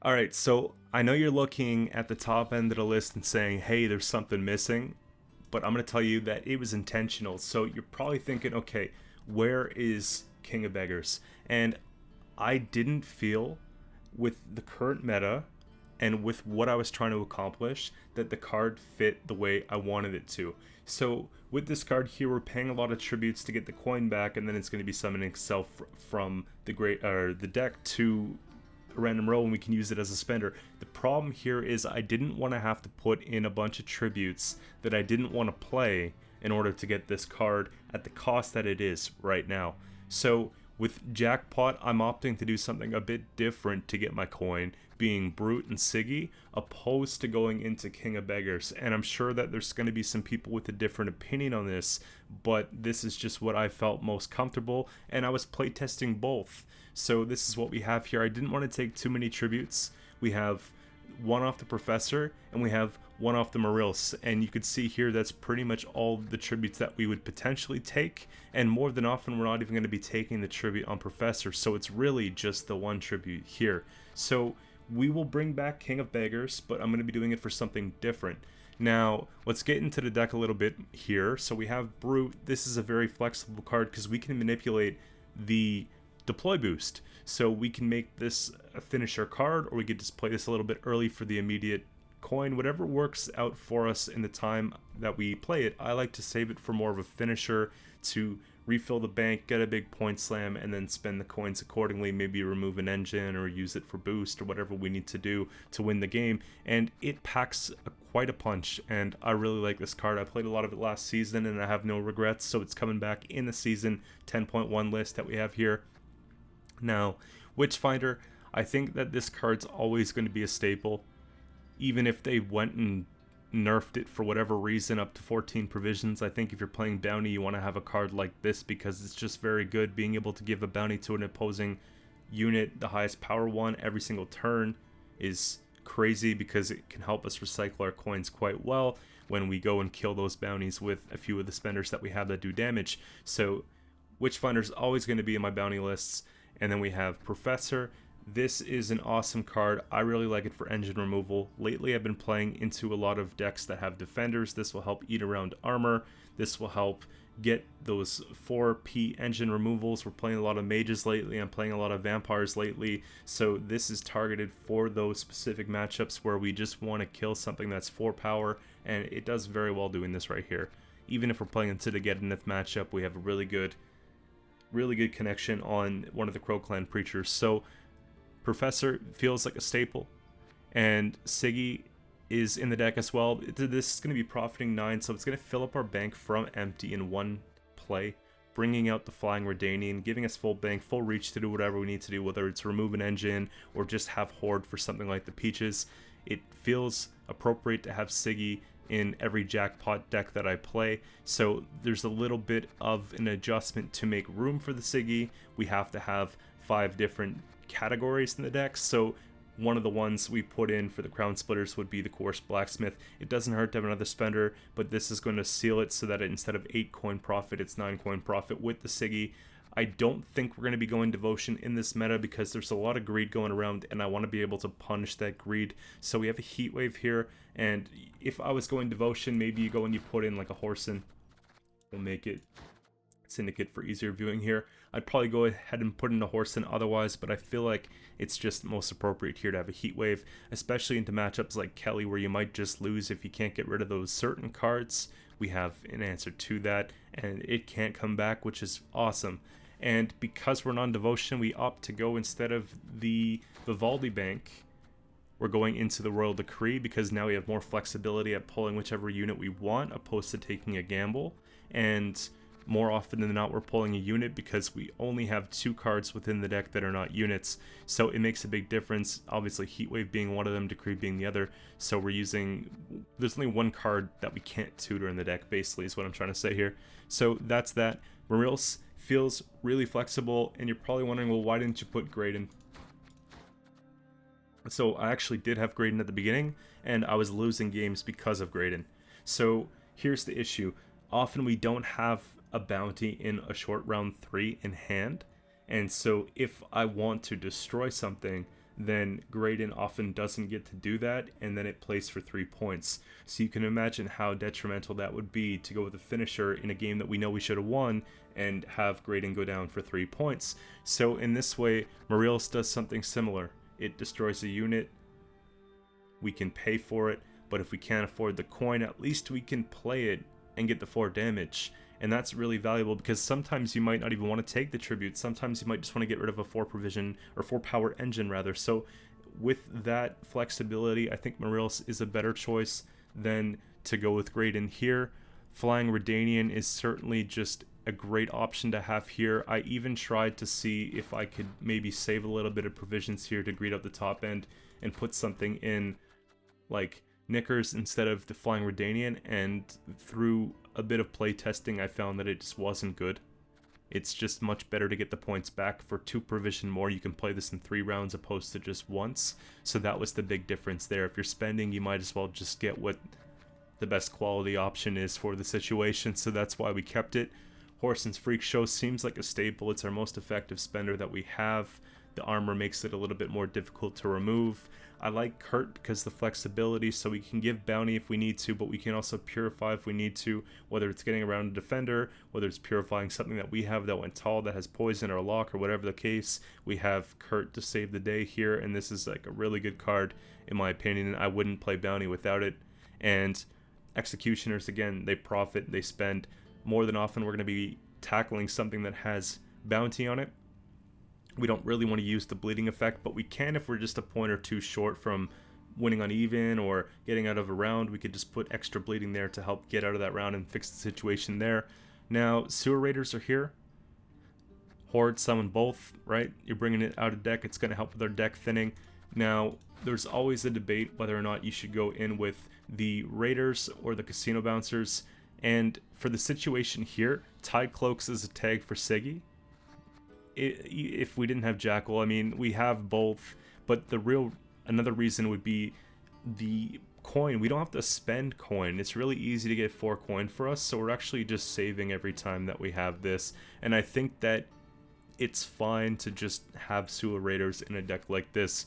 Alright, so I know you're looking at the top end of the list and saying, hey, there's something missing, but I'm going to tell you that it was intentional. So you're probably thinking, okay, where is King of Beggars? And I didn't feel, with the current meta and with what I was trying to accomplish, that the card fit the way I wanted it to. So with this card here, we're paying a lot of tributes to get the coin back, and then it's going to be summoning self from the deck to a random row, and we can use it as a spender. The problem here is I didn't want to have to put in a bunch of tributes that I didn't want to play in order to get this card at the cost that it is right now. So with Jackpot, I'm opting to do something a bit different to get my coin, being Brute and Siggy, opposed to going into King of Beggars. And I'm sure that there's going to be some people with a different opinion on this, but this is just what I felt most comfortable, and I was playtesting both. So this is what we have here. I didn't want to take too many tributes. We have one off the Professor, and we have one off the Marils, and you could see here that's pretty much all the tributes that we would potentially take, and more than often we're not even going to be taking the tribute on Professor, so it's really just the one tribute here. So we will bring back King of Beggars, but I'm going to be doing it for something different. Now, let's get into the deck a little bit here. So we have Brute. This is a very flexible card because we can manipulate the deploy boost. So we can make this a finisher card, or we could just play this a little bit early for the immediate coin, whatever works out for us in the time that we play it. I like to save it for more of a finisher to refill the bank, get a big point slam, and then spend the coins accordingly, maybe remove an engine or use it for boost or whatever we need to do to win the game. And it packs quite a punch, and I really like this card. I played a lot of it last season and I have no regrets, so it's coming back in the season 10.1 list that we have here. Now, Witchfinder, I think that this card's always going to be a staple, even if they went and nerfed it for whatever reason up to 14 provisions. I think if you're playing bounty, you want to have a card like this because it's just very good. Being able to give a bounty to an opposing unit, the highest power one, every single turn is crazy because it can help us recycle our coins quite well when we go and kill those bounties with a few of the spenders that we have that do damage. So Witchfinder's always going to be in my bounty lists. And then we have Professor. This is an awesome card. I really like it for engine removal. Lately I've been playing into a lot of decks that have defenders. This will help eat around armor. This will help get those 4p engine removals. We're playing a lot of mages lately. I'm playing a lot of vampires lately. So this is targeted for those specific matchups where we just want to kill something that's 4 power. And it does very well doing this right here. Even if we're playing into the Geddoneth matchup, we have a really good connection on one of the Crow Clan Preachers. So Professor feels like a staple, and Siggy is in the deck as well. This is going to be profiting 9, so it's going to fill up our bank from empty in one play, bringing out the Flying Redanian, giving us full bank, full reach to do whatever we need to do, whether it's remove an engine or just have Horde for something like the Peaches. It feels appropriate to have Siggy in every Jackpot deck that I play, so there's a little bit of an adjustment to make room for the Siggy. We have to have 5 different categories in the deck, so one of the ones we put in for the Crown Splitters would be the Coarse Blacksmith. It doesn't hurt to have another spender, but this is going to seal it so that instead of 8 coin profit, it's 9 coin profit with the Siggy. I don't think we're going to be going Devotion in this meta because there's a lot of greed going around, and I want to be able to punish that greed. So we have a Heat Wave here, and if I was going Devotion, maybe you go and you put in like a Whoreson. We'll make it Syndicate for easier viewing here. I'd probably go ahead and put in a Whoreson otherwise, but I feel like it's just most appropriate here to have a Heat Wave, especially into matchups like Kelly where you might just lose if you can't get rid of those certain cards. We have an answer to that, and it can't come back, which is awesome. And because we're non-devotion, we opt to go instead of the Vivaldi Bank. We're going into the Royal Decree because now we have more flexibility at pulling whichever unit we want opposed to taking a gamble. And more often than not, we're pulling a unit because we only have 2 cards within the deck that are not units. So it makes a big difference. Obviously, Heatwave being one of them, Decree being the other. So we're using... there's only 1 card that we can't tutor in the deck, basically, is what I'm trying to say here. So that's that. Marils feels really flexible, and you're probably wondering, well, why didn't you put Graydon? So I actually did have Graydon at the beginning, and I was losing games because of Graydon. So here's the issue. Often we don't have a bounty in a short round 3 in hand, and so if I want to destroy something, then Graydon often doesn't get to do that, and then it plays for 3 points. So you can imagine how detrimental that would be to go with a finisher in a game that we know we should have won and have Graydon go down for 3 points. So in this way, Morelos does something similar. It destroys a unit, we can pay for it, but if we can't afford the coin, at least we can play it and get the 4 damage. And that's really valuable because sometimes you might not even want to take the tribute. Sometimes you might just want to get rid of a 4 provision or 4 power engine rather. So with that flexibility, I think Morelos is a better choice than to go with Graydon here. Flying Redanian is certainly just a great option to have here. I even tried to see if I could maybe save a little bit of provisions here to greed up the top end and put something in like Knickers instead of the Flying Redanian, and through a bit of play testing I found that it just wasn't good. It's just much better to get the points back for 2 provision more. You can play this in 3 rounds opposed to just once, so that was the big difference there. If you're spending, you might as well just get what the best quality option is for the situation, so that's why we kept it. Horson's Freak Show seems like a staple. It's our most effective spender that we have. The armor makes it a little bit more difficult to remove. I like Kurt because the flexibility, so we can give bounty if we need to, but we can also purify if we need to, whether it's getting around a defender, whether it's purifying something that we have that went tall that has poison or lock or whatever the case. We have Kurt to save the day here, and this is like a really good card in my opinion. I wouldn't play bounty without it. And Executioners, again, they profit, they spend. More than often we're going to be tackling something that has bounty on it. We don't really want to use the bleeding effect, but we can if we're just a point or 2 short from winning uneven or getting out of a round. We could just put extra bleeding there to help get out of that round and fix the situation there. Now, Sewer Raiders are here. Horde, summon both, right? You're bringing it out of deck. It's going to help with our deck thinning. Now, there's always a debate whether or not you should go in with the Raiders or the Casino Bouncers. And for the situation here, Tide Cloaks is a tag for Siggy. If we didn't have Jackal, I mean, we have both, but another reason would be the coin. We don't have to spend coin. It's really easy to get 4 coin for us, so we're actually just saving every time that we have this. And I think that it's fine to just have Sewer Raiders in a deck like this.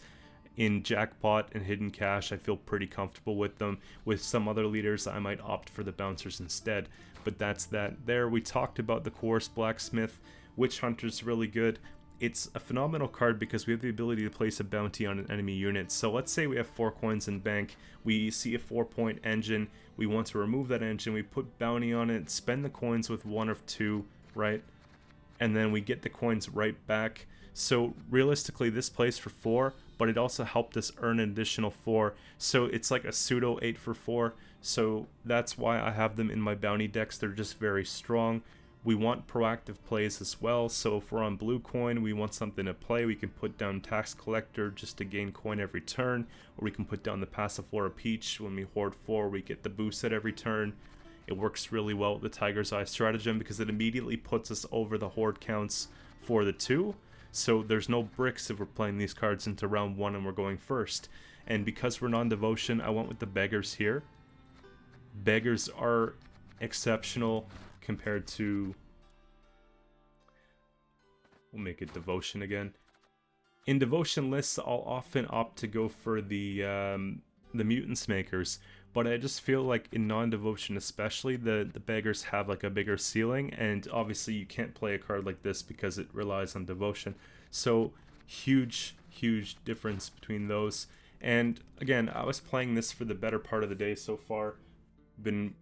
In Jackpot and Hidden Cache, I feel pretty comfortable with them. With some other leaders, I might opt for the Bouncers instead. But that's that there. We talked about the Coerced Blacksmith. Witch Hunter's really good. It's a phenomenal card because we have the ability to place a bounty on an enemy unit. So let's say we have 4 coins in bank. We see a 4-point engine. We want to remove that engine. We put bounty on it, spend the coins with 1 of 2, right? And then we get the coins right back. So realistically, this plays for 4, but it also helped us earn an additional 4. So it's like a pseudo 8 for 4. So that's why I have them in my bounty decks. They're just very strong. We want proactive plays as well, so if we're on blue coin, we want something to play. We can put down Tax Collector just to gain coin every turn, or we can put down the passive Flora Peach. When we hoard 4, we get the boost at every turn. It works really well with the Tiger's Eye stratagem because it immediately puts us over the hoard counts for the 2, so there's no bricks if we're playing these cards into round 1 and we're going first. And because we're non-devotion, I went with the Beggars here. Beggars are exceptional compared to, we'll make it devotion again. In devotion lists, I'll often opt to go for the Mutants Makers, but I just feel like in non-devotion especially, the Beggars have like a bigger ceiling, and obviously you can't play a card like this because it relies on devotion. So huge difference between those. And again, I was playing this for the better part of the day so far. Been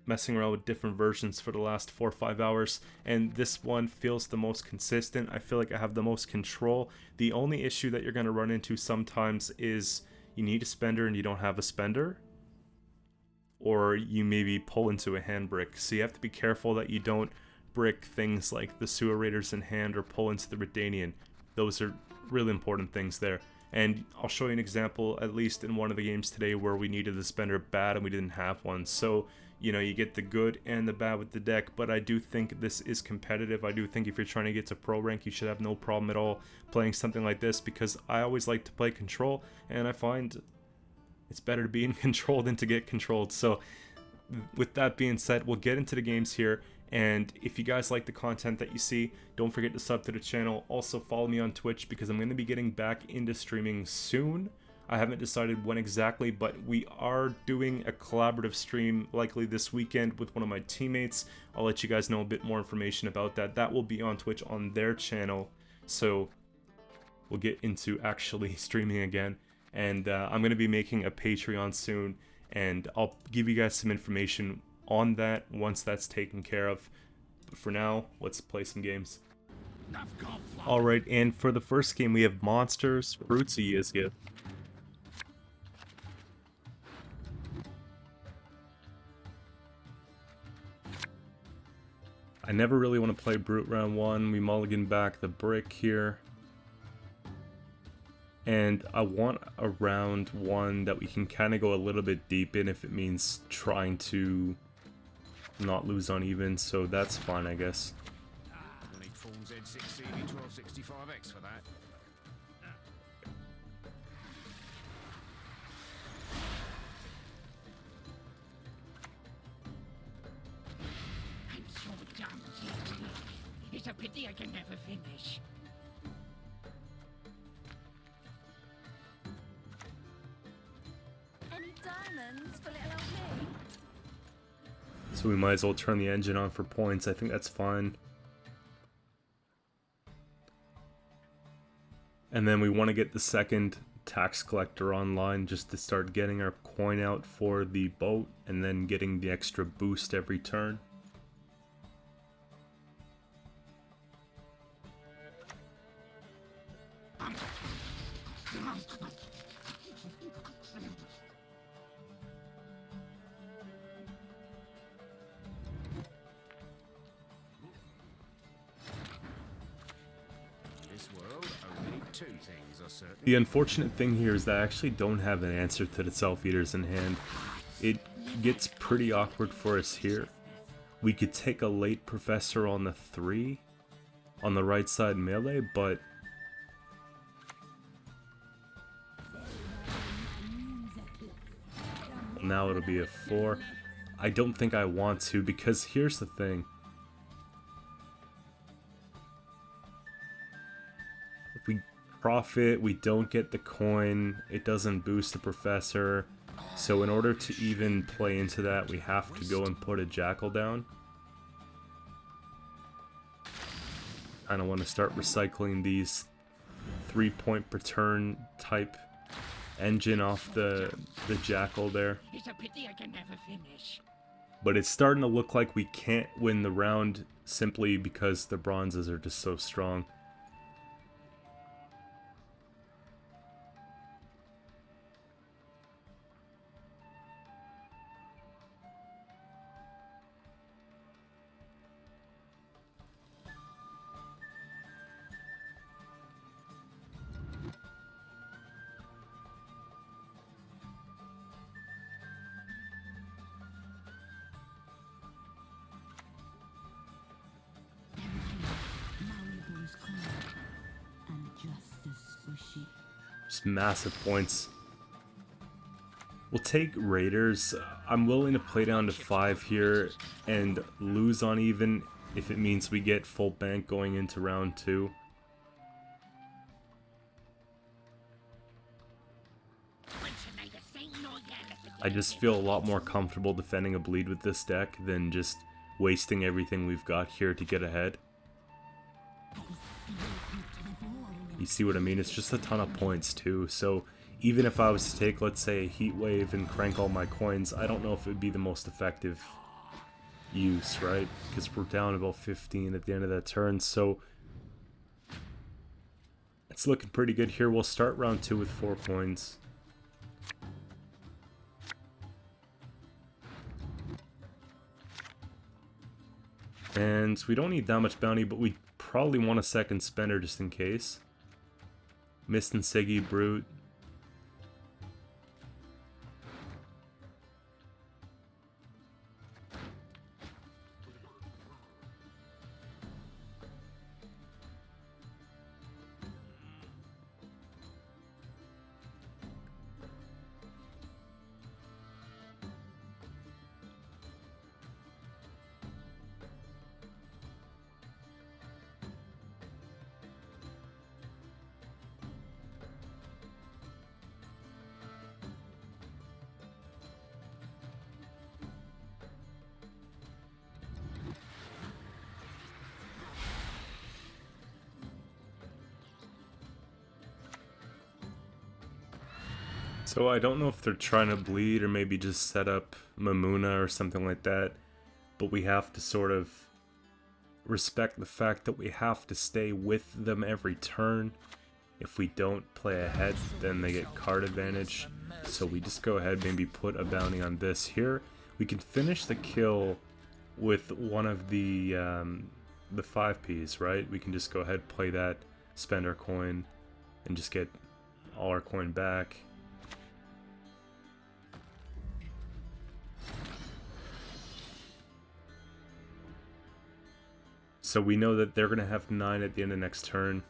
messing around with different versions for the last 4 or 5 hours, and this one feels the most consistent. I feel like I have the most control. The only issue that you're going to run into sometimes is you need a spender and you don't have a spender, or you maybe pull into a hand brick. So you have to be careful that you don't brick things like the Sewer Raiders in hand or pull into the Redanian. Those are really important things there. And I'll show you an example, at least in one of the games today, where we needed the spender bad and we didn't have one. So, you know, you get the good and the bad with the deck, but I do think this is competitive. I do think if you're trying to get to pro rank, you should have no problem at all playing something like this, because I always like to play control, and I find it's better to be in control than to get controlled. So with that being said, we'll get into the games here, And if you guys like the content that you see, don't forget to sub to the channel. Also follow me on Twitch because I'm going to be getting back into streaming soon. I haven't decided when exactly, but we are doing a collaborative stream likely this weekend with one of my teammates. I'll let you guys know a bit more information about that. That will be on Twitch on their channel. So we'll get into actually streaming again. And I'm going to be making a Patreon soon, and I'll give you guys some information on that once that's taken care of. But for now, let's play some games. Alright, and for the first game we have Monsters, Fruits of Ysgith. I never really want to play Brute round 1. We mulligan back the brick here. And I want a round 1 that we can kind of go a little bit deep in if it means trying to not lose on even, so that's fine, I guess. We'll need Form Z6 CD1265X for that. I'm so done, Ysgith. It's a pity I can never finish. Any diamonds for little old me? So we might as well turn the engine on for points. I think that's fine. And then we want to get the second tax collector online just to start getting our coin out for the boat and then getting the extra boost every turn. This world, only two things are certain. The unfortunate thing here is that I actually don't have an answer to the Self-Eaters in hand. It gets pretty awkward for us here. We could take a late Professor on the 3 on the right side melee, but now it'll be a 4. I don't think I want to, because here's the thing. If we profit, we don't get the coin, it doesn't boost the Professor. So in order to even play into that, we have to go and put a Jackal down. I don't want to start recycling these 3-point per turn type engine off the Jackal there. It's a pity I can never finish. But it's starting to look like we can't win the round simply because the bronzes are just so strong. Just massive points. We'll take Raiders. I'm willing to play down to 5 here and lose on even if it means we get full bank going into round 2. I just feel a lot more comfortable defending a bleed with this deck than just wasting everything we've got here to get ahead. You see what I mean? It's just a ton of points too, so even if I was to take, let's say, a Heat Wave and crank all my coins, I don't know if it would be the most effective use, right? Because we're down about 15 at the end of that turn, so it's looking pretty good here. We'll start round 2 with 4 coins. And we don't need that much bounty, but we probably want a second spender just in case. Mist and Siggy, Brute. So I don't know if they're trying to bleed or maybe just set up Mamuna or something like that, but we have to sort of respect the fact that we have to stay with them every turn. If we don't play ahead, then they get card advantage. So we just go ahead, maybe put a bounty on this here. We can finish the kill with one of the 5Ps, right? We can just go ahead, play that, spend our coin, and just get all our coin back. So we know that they're going to have 9 at the end of next turn.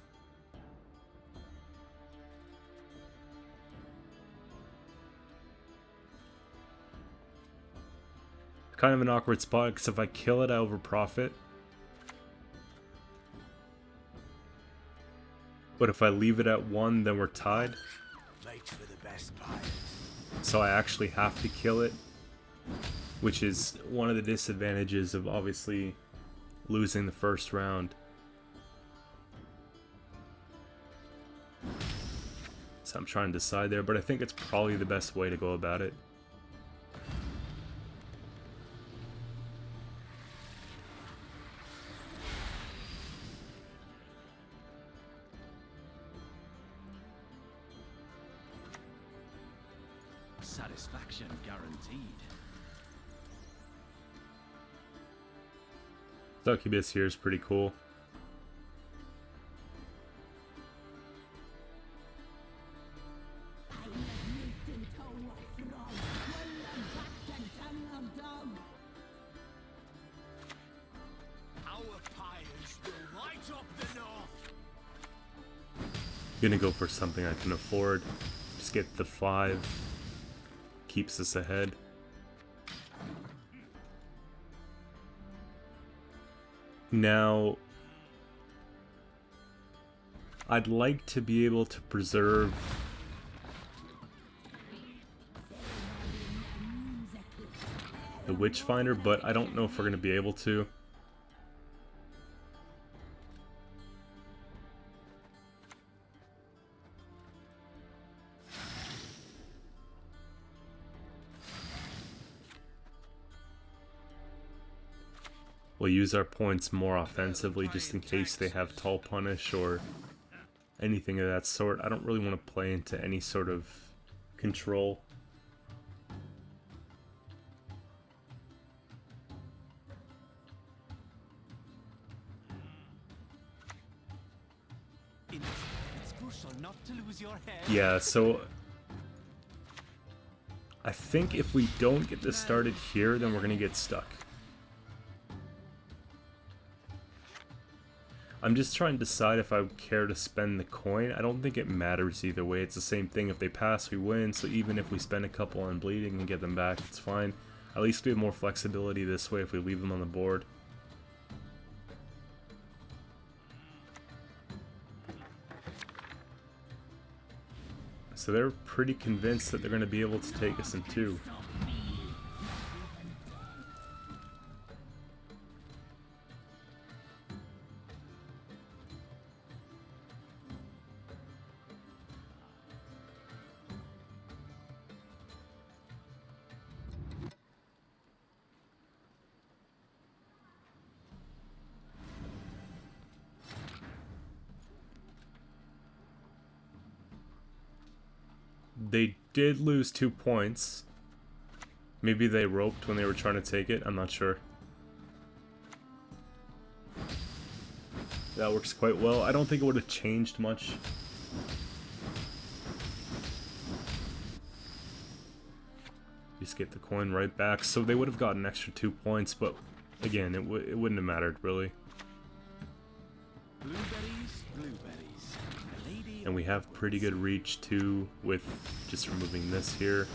Kind of an awkward spot, because if I kill it, I overprofit. But if I leave it at 1, then we're tied. So I actually have to kill it, which is one of the disadvantages of obviously losing the first round. So I'm trying to decide there, but I think it's probably the best way to go about it. Satisfaction guaranteed. Succubus here is pretty cool. Gonna go for something I can afford. Just get the 5. Keeps us ahead. Now, I'd like to be able to preserve the Witchfinder, but I don't know if we're going to be able to. We'll use our points more offensively just in case they have Tall Punish or anything of that sort. I don't really want to play into any sort of control. It's crucial not to lose your head. Yeah, so I think if we don't get this started here, then we're going to get stuck. I'm just trying to decide if I would care to spend the coin. I don't think it matters either way. It's the same thing. If they pass, we win. So even if we spend a couple on bleeding and get them back, it's fine. At least we have more flexibility this way if we leave them on the board. So they're pretty convinced that they're going to be able to take us in 2. They did lose 2 points. Maybe they roped when they were trying to take it. I'm not sure. That works quite well. I don't think it would have changed much. Just get the coin right back. So they would have gotten an extra 2 points, but again, it wouldn't have mattered really. Blueberries, blueberries. And we have pretty good reach too with just removing this here.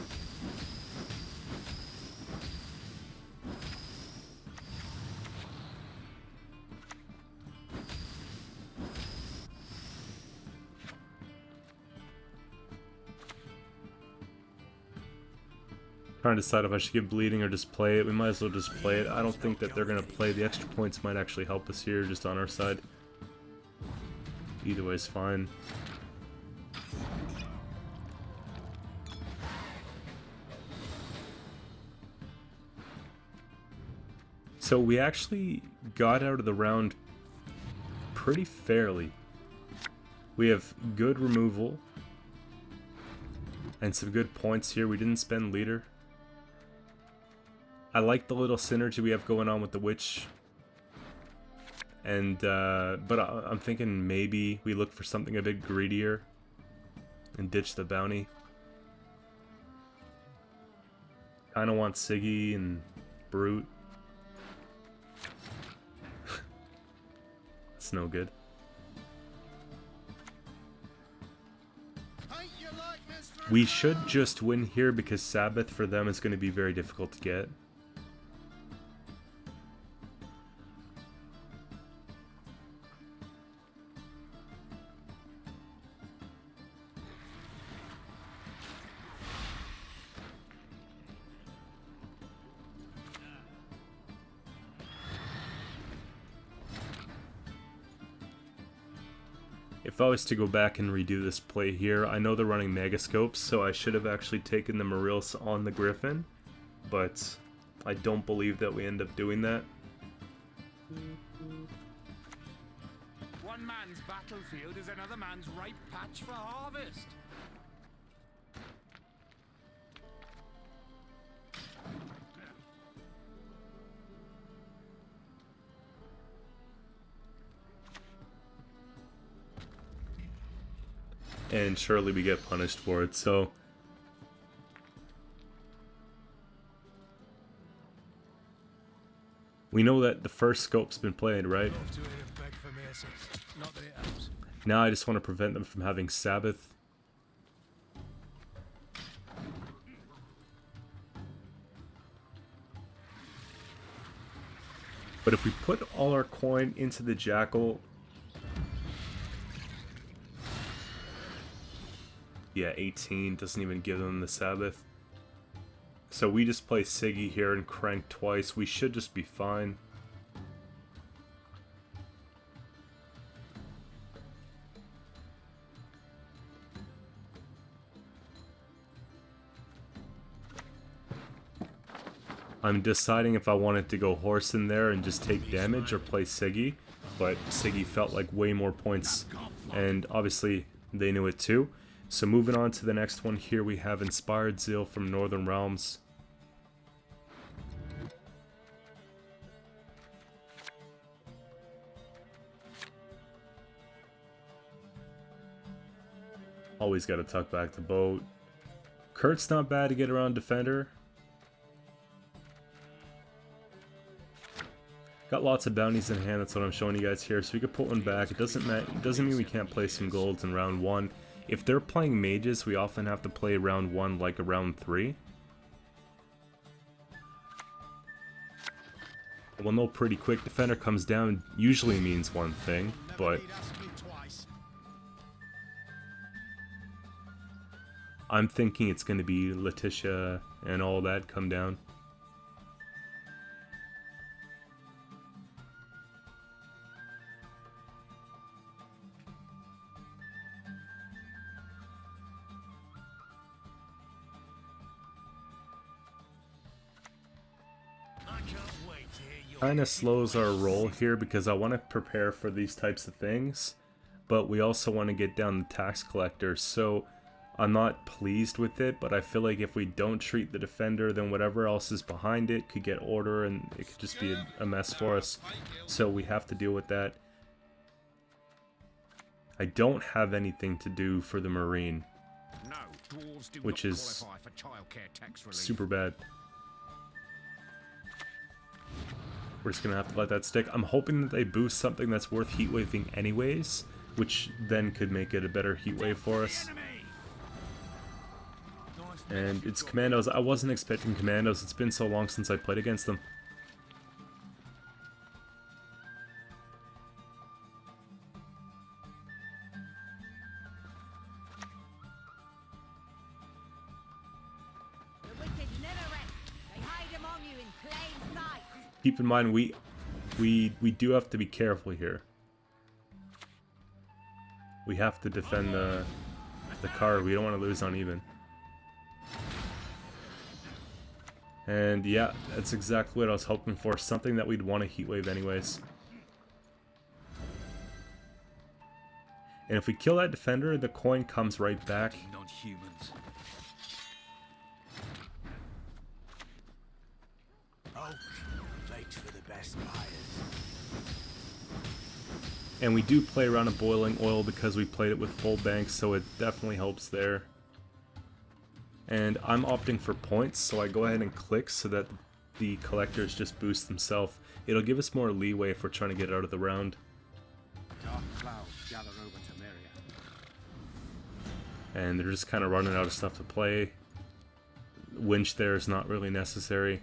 Trying to decide if I should get bleeding or just play it. We might as well just play it. I don't think that they're going to play. The extra points might actually help us here just on our side. Either way is fine. So we actually got out of the round pretty fairly. We have good removal and some good points here. We didn't spend leader. I like the little synergy we have going on with the witch. And but I'm thinking maybe we look for something a bit greedier and ditch the bounty. Kinda want Siggy and Brute. That's no good. We should just win here because Sabbath for them is going to be very difficult to get. If I was to go back and redo this play here, I know they're running Megascopes, so I should have actually taken the Marils on the Griffin, but I don't believe that we end up doing that. One man's battlefield is another man's ripe patch for harvest. And surely we get punished for it, so... We know that the first scope's been played, right? Now I just want to prevent them from having Sabbath. But if we put all our coin into the Jackal... Yeah, 18 doesn't even give them the Sabbath. So we just play Siggy here and crank twice. We should just be fine. I'm deciding if I wanted to go horse in there and just take damage or play Siggy. But Siggy felt like way more points. And obviously they knew it too. So moving on to the next one here, we have Inspired Zeal from Northern Realms. Always got to tuck back the boat. Kurt's not bad to get around Defender. Got lots of bounties in hand, that's what I'm showing you guys here. So we could put one back. It doesn't mean we can't play some golds in round 1. If they're playing mages, we often have to play round 1 like a round 3. We'll know pretty quick. Defender comes down usually means one thing, but I'm thinking it's going to be Letitia and all that come down. Kind of slows our roll here because I want to prepare for these types of things, but we also want to get down the tax collector, so I'm not pleased with it, but I feel like if we don't treat the defender, then whatever else is behind it could get order and it could just be a mess for us, so we have to deal with that. I don't have anything to do for the Marine, which is super bad. We're just going to have to let that stick. I'm hoping that they boost something that's worth heat waving anyways, which then could make it a better heat wave for us. And it's commandos. I wasn't expecting commandos. It's been so long since I played against them. Keep in mind, we do have to be careful here. We have to defend the card. We don't want to lose on even. And yeah, that's exactly what I was hoping for. Something that we'd want to heatwave anyways. And if we kill that defender, the coin comes right back. Non-humans. Oak makes for the best buyers. And we do play around a boiling oil because we played it with full banks, so it definitely helps there. And I'm opting for points, so I go ahead and click so that the collectors just boost themselves. It'll give us more leeway if we're trying to get out of the round. Dark clouds gather over Temeria. And they're just kind of running out of stuff to play. Winch there is not really necessary.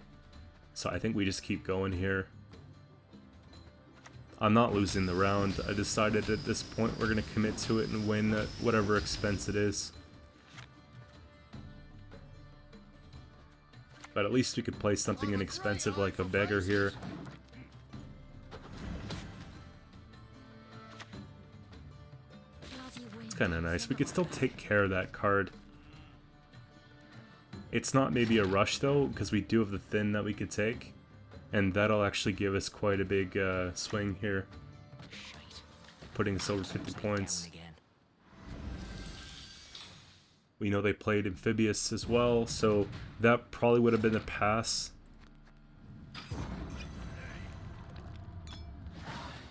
So I think we just keep going here. I'm not losing the round. I decided at this point we're going to commit to it and win at whatever expense it is. But at least we could play something inexpensive like a beggar here. It's kind of nice. We could still take care of that card. It's not maybe a rush though, because we do have the thin that we could take. And that'll actually give us quite a big swing here. Putting us over 50 points. We know they played Amphibious as well, so that probably would have been a pass.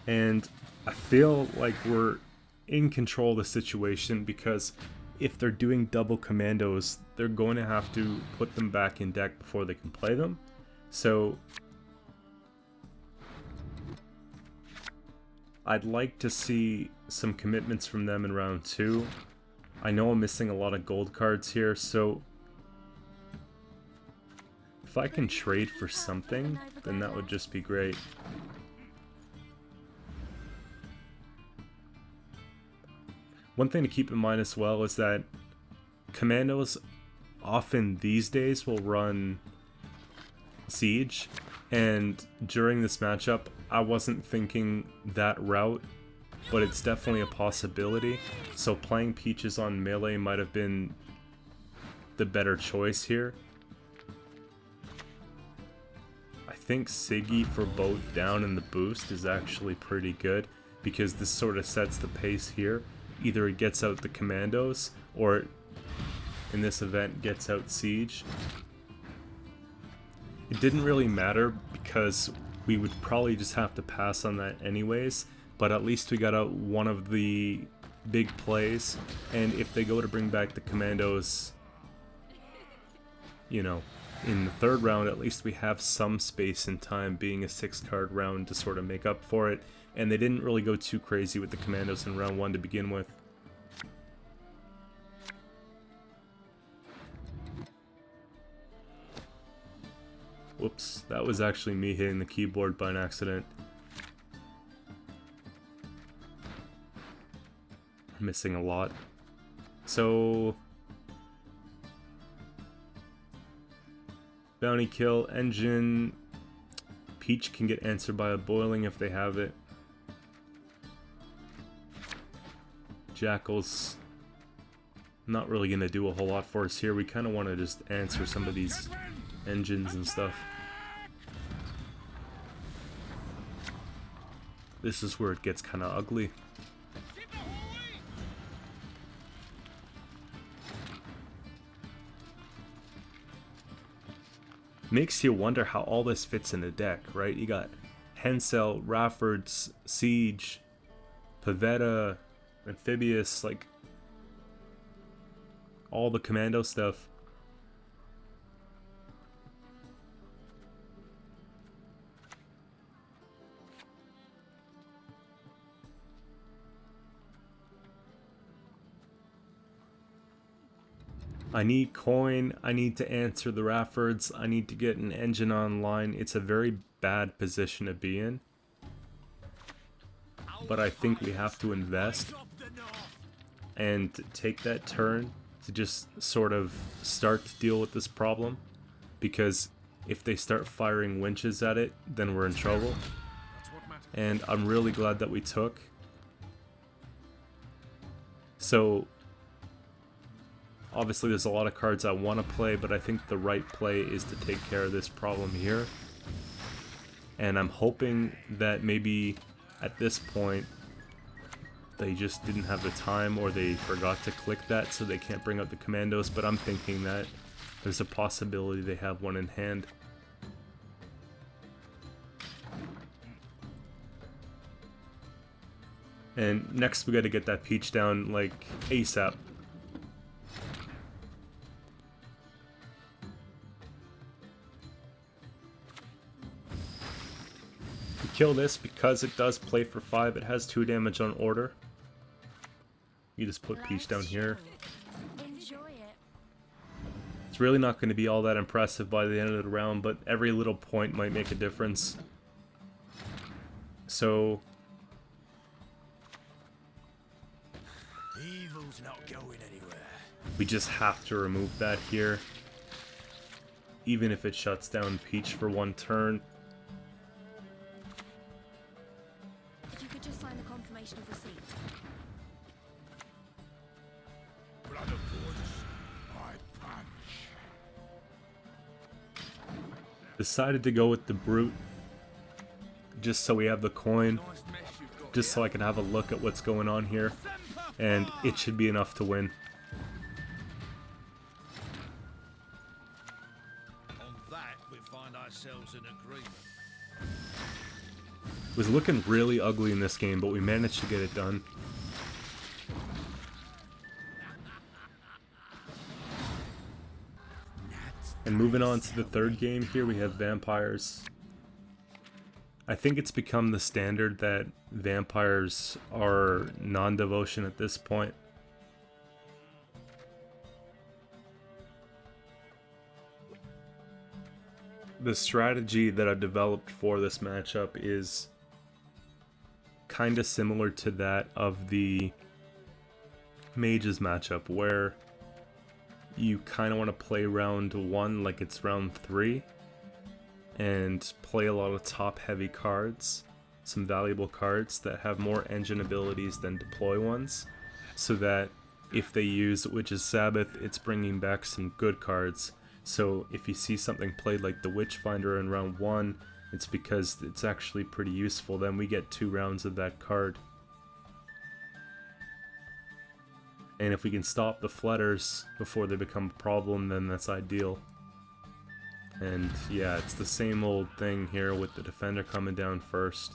And I feel like we're in control of the situation because if they're doing double commandos, they're going to have to put them back in deck before they can play them. So I'd like to see some commitments from them in round 2. I know I'm missing a lot of gold cards here, so if I can trade for something, then that would just be great. One thing to keep in mind as well is that commandos often these days will run siege, and during this matchup I wasn't thinking that route, but it's definitely a possibility. So playing Peaches on melee might have been the better choice here. I think Siggy for both down and the boost is actually pretty good, because this sort of sets the pace here. Either it gets out the commandos, or in this event gets out siege. It didn't really matter because we would probably just have to pass on that anyways, but at least we got out one of the big plays, and if they go to bring back the commandos, you know, in the third round, at least we have some space and time, being a 6-card round, to sort of make up for it, and they didn't really go too crazy with the commandos in round 1 to begin with. Whoops, that was actually me hitting the keyboard by an accident. I'm missing a lot. So bounty kill, engine. Peach can get answered by a boiling if they have it. Jackal's not really going to do a whole lot for us here. We kind of want to just answer some of these engines and stuff. This is where it gets kind of ugly. Makes you wonder how all this fits in the deck, right? You got Hensel, Rafford's, Siege, Pavetta, Amphibious, like all the commando stuff. I need coin, I need to answer the Raffords, I need to get an engine online. It's a very bad position to be in, but I think we have to invest and take that turn to just sort of start to deal with this problem, because if they start firing winches at it, then we're in trouble. And I'm really glad that we took. So Obviously there's a lot of cards I want to play, but I think the right play is to take care of this problem here. And I'm hoping that maybe at this point they just didn't have the time, or they forgot to click that so they can't bring up the commandos, but I'm thinking that there's a possibility they have one in hand. And next we gotta get that peach down, like, ASAP. We kill this because it does play for 5, it has 2 damage on order. You just put peach down here. Enjoy it. It's really not going to be all that impressive by the end of the round, but every little point might make a difference. So Evil's not going anywhere. we just have to remove that here. Even if it shuts down peach for 1 turn. If you could just sign the confirmation of receipt. Brother Force, I punch. Decided to go with the brute. Just so we have the coin. Nice mess you've got Just so I can have a look at what's going on here. And it should be enough to win. On that, we find ourselves in agreement. It was looking really ugly in this game, but we managed to get it done. And moving on to the third game here, we have vampires. I think it's become the standard that vampires are non-devotion at this point. The strategy that I've developed for this matchup is kind of similar to that of the mages matchup, where you kind of want to play round 1 like it's round 3 and play a lot of top heavy cards, some valuable cards that have more engine abilities than deploy ones, so that if they use Witch's Sabbath, it's bringing back some good cards. So if you see something played like the Witchfinder in round 1, it's because it's actually pretty useful. Then we get 2 rounds of that card. And if we can stop the flutters before they become a problem, then that's ideal. And yeah, it's the same old thing here with the defender coming down first.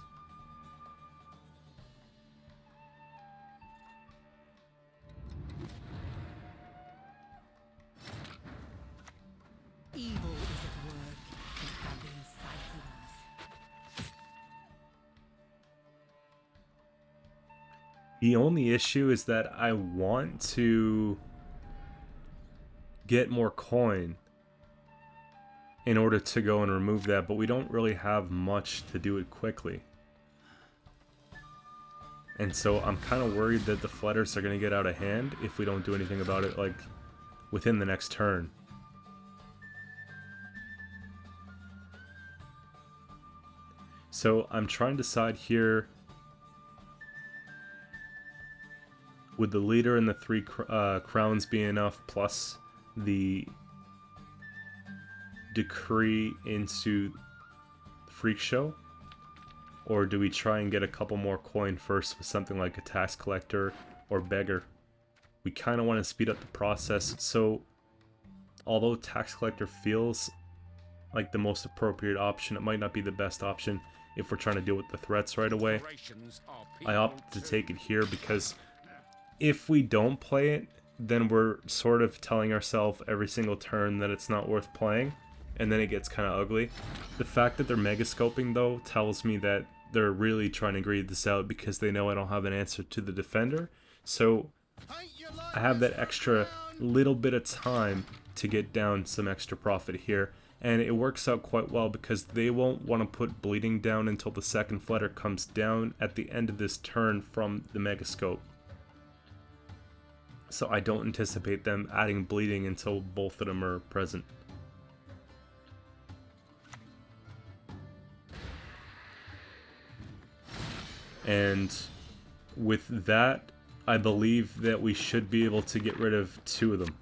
Evil is at work and have incited us. The only issue is that I want to get more coin in order to go and remove that, but we don't really have much to do it quickly. And so I'm kind of worried that the flutters are going to get out of hand if we don't do anything about it, like, within the next turn. So I'm trying to decide here, would the leader and the 3 crowns be enough, plus the decree into Freak Show? Or do we try and get a couple more coin first with something like a tax collector or beggar? We kind of want to speed up the process, so although tax collector feels like the most appropriate option, it might not be the best option if we're trying to deal with the threats right away. I opt to take it here because if we don't play it, then we're sort of telling ourselves every single turn that it's not worth playing, and then it gets kind of ugly. The fact that they're megascoping though tells me that they're really trying to greed this out because they know I don't have an answer to the defender, so I have that extra little bit of time to get down some extra profit here. And it works out quite well because they won't want to put bleeding down until the second flutter comes down at the end of this turn from the megascope. So I don't anticipate them adding bleeding until both of them are present. And with that, I believe that we should be able to get rid of 2 of them.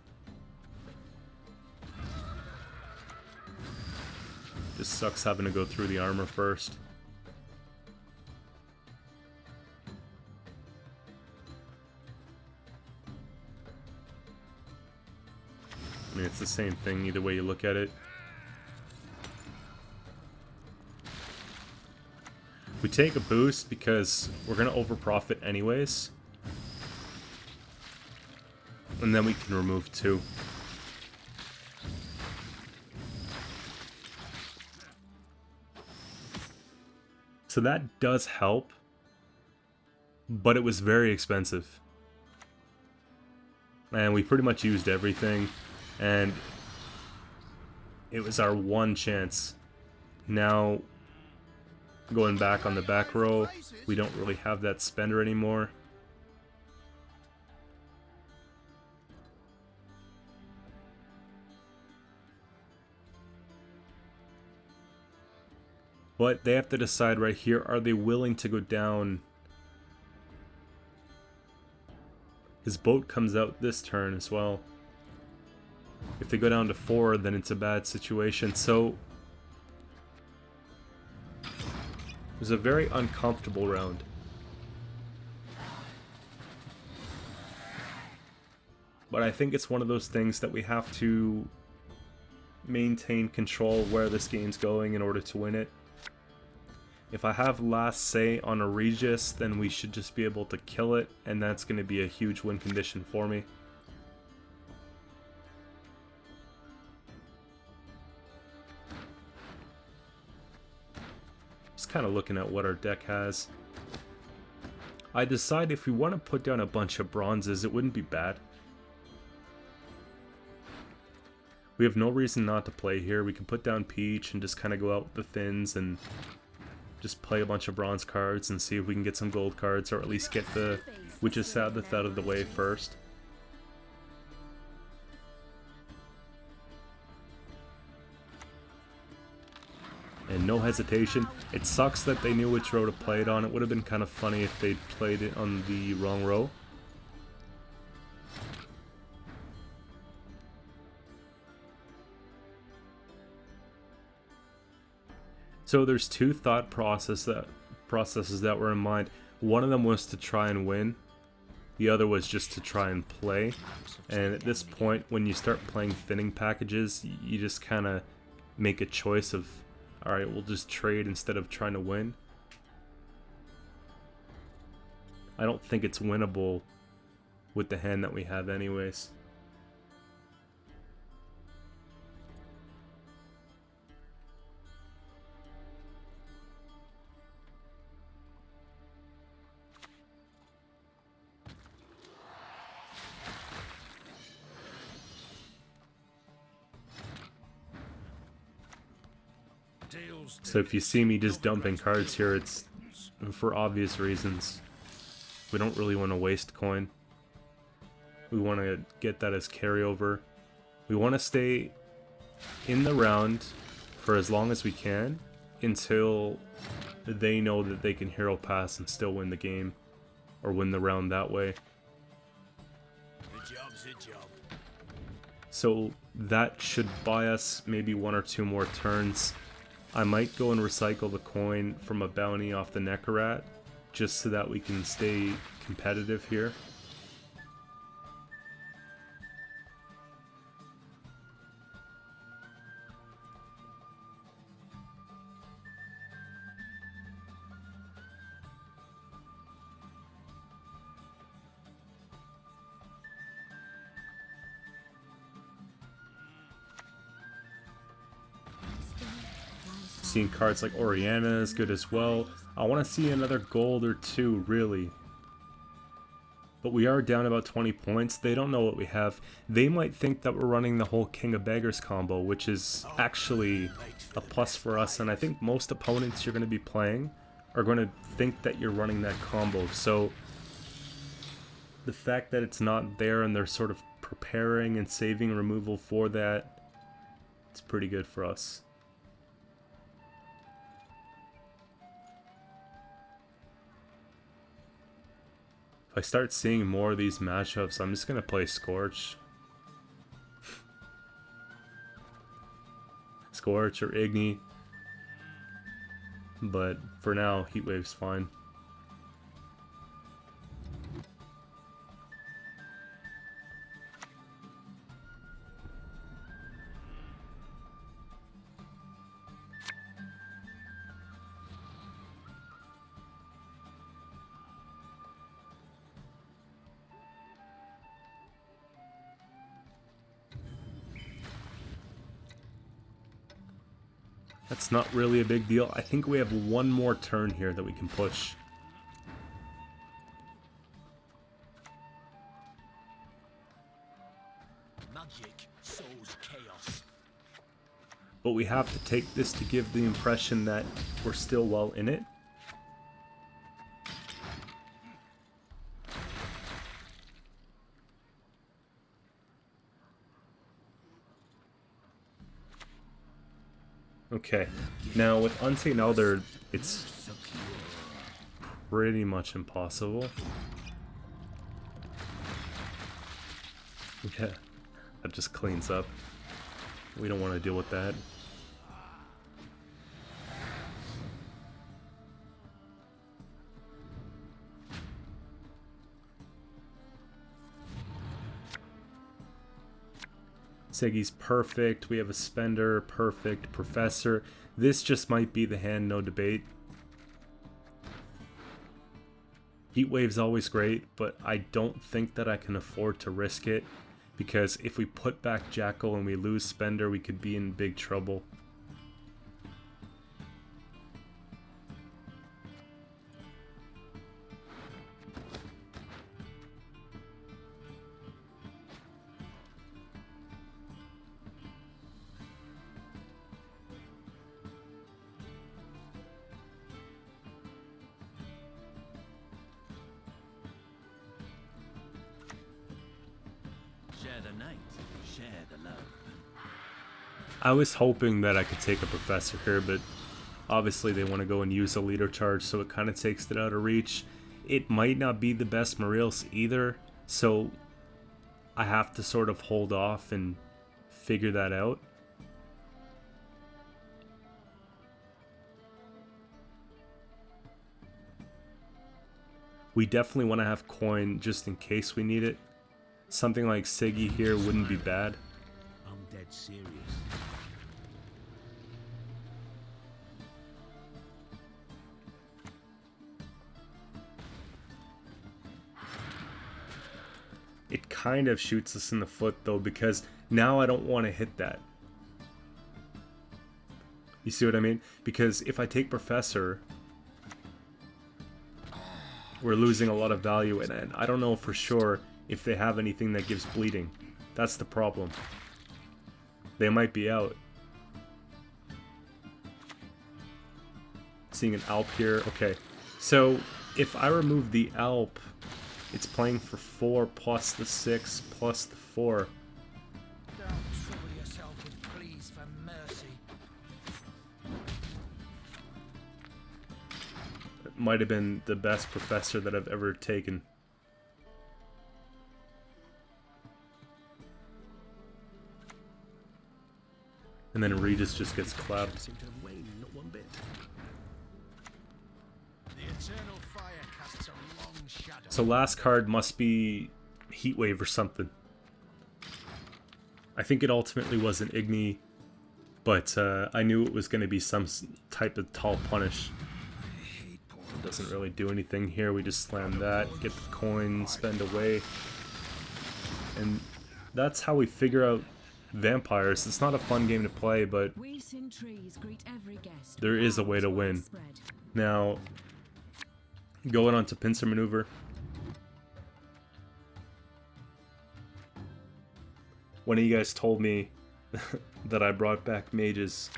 Just sucks having to go through the armor first. I mean, it's the same thing either way you look at it. We take a boost because we're going to overprofit anyways. And then we can remove 2. So that does help, but it was very expensive. And we pretty much used everything, and it was our one chance. Now, going back on the back row, we don't really have that spender anymore. But they have to decide right here, are they willing to go down? His boat comes out this turn as well. If they go down to 4, then it's a bad situation. So it was a very uncomfortable round. But I think it's one of those things that we have to maintain control where this game's going in order to win it. If I have last say on a Regis, then we should just be able to kill it, and that's going to be a huge win condition for me. Just kind of looking at what our deck has. I decide if we want to put down a bunch of bronzes, it wouldn't be bad. We have no reason not to play here. We can put down Peach and just kind of go out with the thins and just play a bunch of bronze cards and see if we can get some gold cards, or at least get the Witch's Sabbath out of the way first. And no hesitation. It sucks that they knew which row to play it on. It would have been kind of funny if they played it on the wrong row. So there's 2 thought processes that were in mind. One of them was to try and win. The other was just to try and play. And at this point, when you start playing thinning packages, you just kind of make a choice of, alright, we'll just trade instead of trying to win. I don't think it's winnable with the hand that we have anyways. So if you see me just dumping cards here, it's for obvious reasons. We don't really want to waste coin. We want to get that as carryover. We want to stay in the round for as long as we can until they know that they can hero pass and still win the game, or win the round that way. The job's a job. So that should buy us maybe 1 or 2 more turns. I might go and recycle the coin from a bounty off the Neckarat, just so that we can stay competitive here. Seeing cards like Oriana is good as well. I want to see another gold or 2, really. But we are down about 20 points. They don't know what we have. They might think that we're running the whole King of Beggars combo, which is actually a plus for us. And I think most opponents you're going to be playing are going to think that you're running that combo. So the fact that it's not there and they're sort of preparing and saving removal for that, it's pretty good for us. If I start seeing more of these matchups, I'm just going to play Scorch. Scorch or Igni. but for now, Heatwave's fine. That's not really a big deal. I think we have one more turn here that we can push. Magic sows chaos. But we have to take this to give the impression that we're still well in it. Okay, now with Unseen Elder, it's pretty much impossible. Yeah, that just cleans up. We don't want to deal with that. Siggy's perfect. We have a spender, perfect. Professor. This just might be the hand, no debate. Heatwave's always great, but I don't think that I can afford to risk it, because if we put back Jackal and we lose spender, we could be in big trouble. Share the night, share the love. I was hoping that I could take a Professor here, but obviously they want to go and use a leader charge, so it kind of takes it out of reach. It might not be the best Mariels either, so I have to sort of hold off and figure that out. We definitely want to have coin just in case we need it. Something like Siggy here wouldn't be bad. I'm dead serious. It kind of shoots us in the foot though, because now I don't want to hit that. You see what I mean? Because if I take Professor, we're losing a lot of value, and I don't know for sure if they have anything that gives bleeding. That's the problem. They might be out. Seeing an Alp here. Okay. So if I remove the Alp, it's playing for 4 plus the 6 plus the 4. Don't trouble yourself with pleas for mercy. It might have been the best Professor that I've ever taken. And then Regis just gets clapped. Seem to have waned not one bit. The eternal fire casts a long shadow. So last card must be Heatwave or something. I think it ultimately was an Igni, but I knew it was going to be some type of tall punish. It doesn't really do anything here. We just slam that, get the coin, spend away. And that's how we figure out vampires. It's not a fun game to play, but there is a way to win. Now, going on to Pincer maneuver. One of you guys told me that I brought back mages.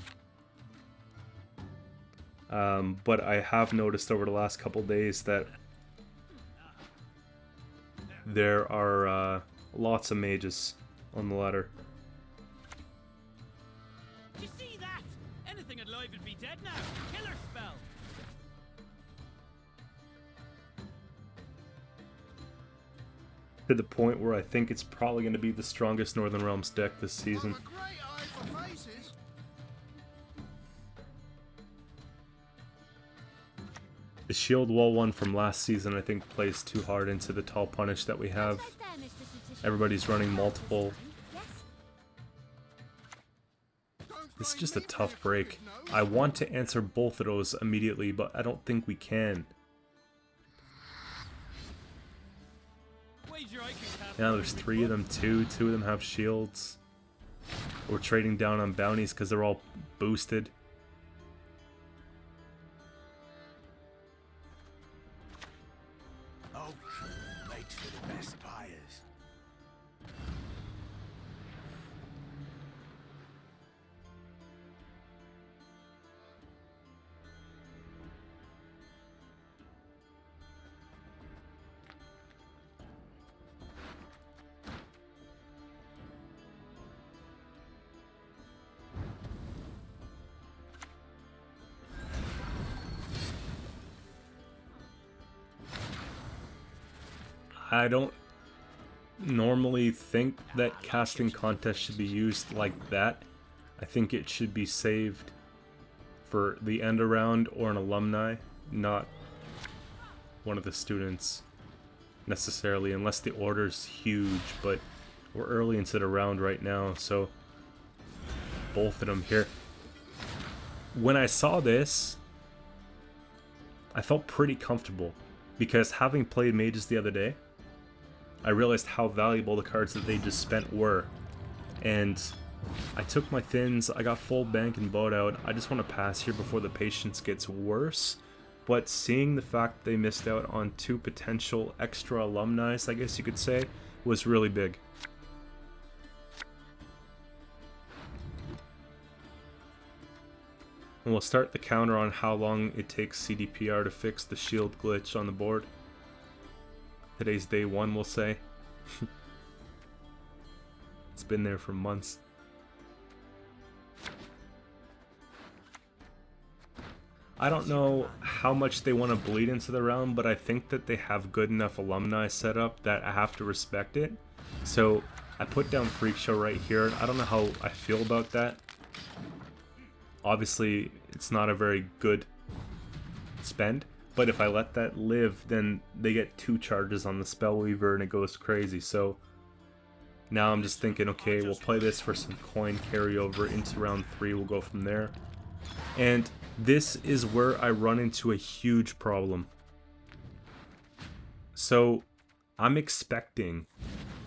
But I have noticed over the last couple days that there are lots of mages on the ladder. Did you see that? Anything alive would be dead now. Killer spell. To the point where I think it's probably going to be the strongest Northern Realms deck this season. Great eye for faces. The shield wall one from last season, I think, plays too hard into the tall punish that we have. Everybody's running multiple. This is just a tough break. I want to answer both of those immediately, but I don't think we can. Yeah, there's 3 of them too. 2 of them have shields. We're trading down on bounties because they're all boosted. I don't normally think that casting contests should be used like that. I think it should be saved for the end of round or an alumni, not one of the students necessarily, unless the order's huge, but we're early into the round right now, so both of them here. When I saw this, I felt pretty comfortable, because having played mages the other day, I realized how valuable the cards that they just spent were. And I took my thins, I got full bank and bowed out. I just want to pass here before the patience gets worse. But seeing the fact they missed out on 2 potential extra alumni, I guess you could say, was really big. And we'll start the counter on how long it takes CDPR to fix the shield glitch on the board. Today's day 1, we'll say. It's been there for months. I don't know how much they want to bleed into the round, but I think that they have good enough alumni set up that I have to respect it. So I put down Freak Show right here. I don't know how I feel about that. Obviously, it's not a very good spend. But if I let that live, then they get 2 charges on the Spellweaver and it goes crazy. So now I'm just thinking, okay, we'll play this for some coin carryover into round 3. We'll go from there. And this is where I run into a huge problem. So I'm expecting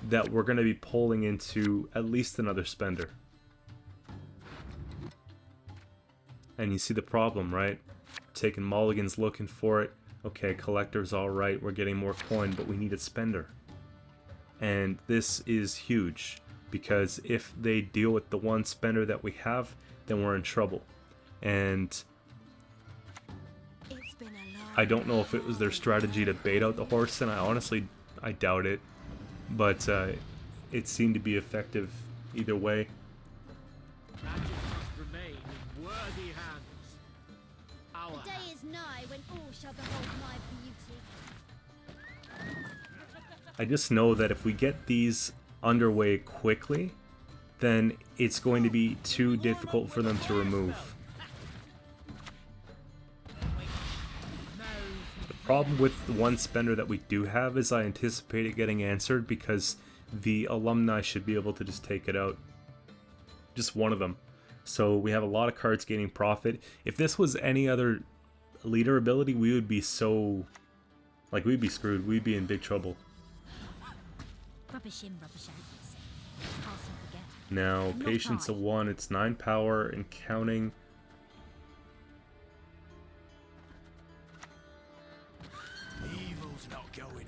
that we're going to be pulling into at least another spender. And you see the problem, right? Taking mulligans, looking for it. Okay, collector's alright, we're getting more coin, but we need a spender. And this is huge, because if they deal with the 1 spender that we have, then we're in trouble. And I don't know if it was their strategy to bait out the horse, and I doubt it. But it seemed to be effective either way. Magic must remain in worthy hands. The day is nigh when all shall behold my beauty. I just know that if we get these underway quickly, then it's going to be too difficult for them to remove. The problem with the 1 spender that we do have is I anticipate it getting answered because the alumni should be able to just take it out. Just 1 of them. So we have a lot of cards gaining profit. If this was any other leader ability, we would be so... like, we'd be screwed. We'd be in big trouble. Rubbish in, rubbish out. Pass and forget. Now, patience of 1. It's 9 power and counting.